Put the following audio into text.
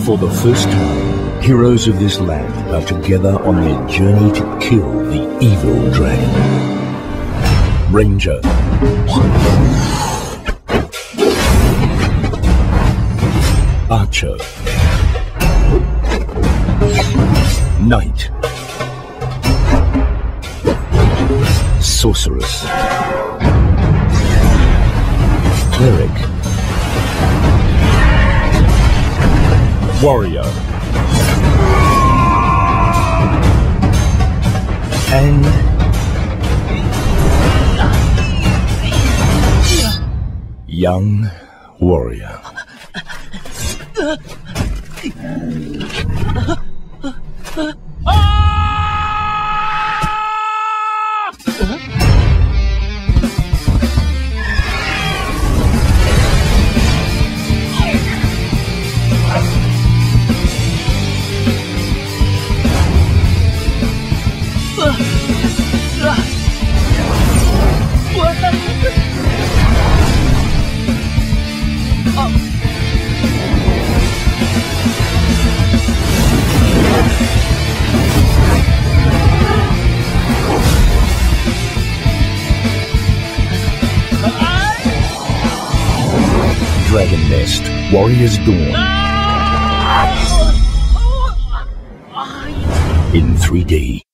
For the first time, heroes of this land are together on their journey to kill the evil dragon. Ranger. Archer. Knight. Sorceress. Cleric. Warrior. And young warrior. Dragon Nest, Warrior's Dawn. In 3D.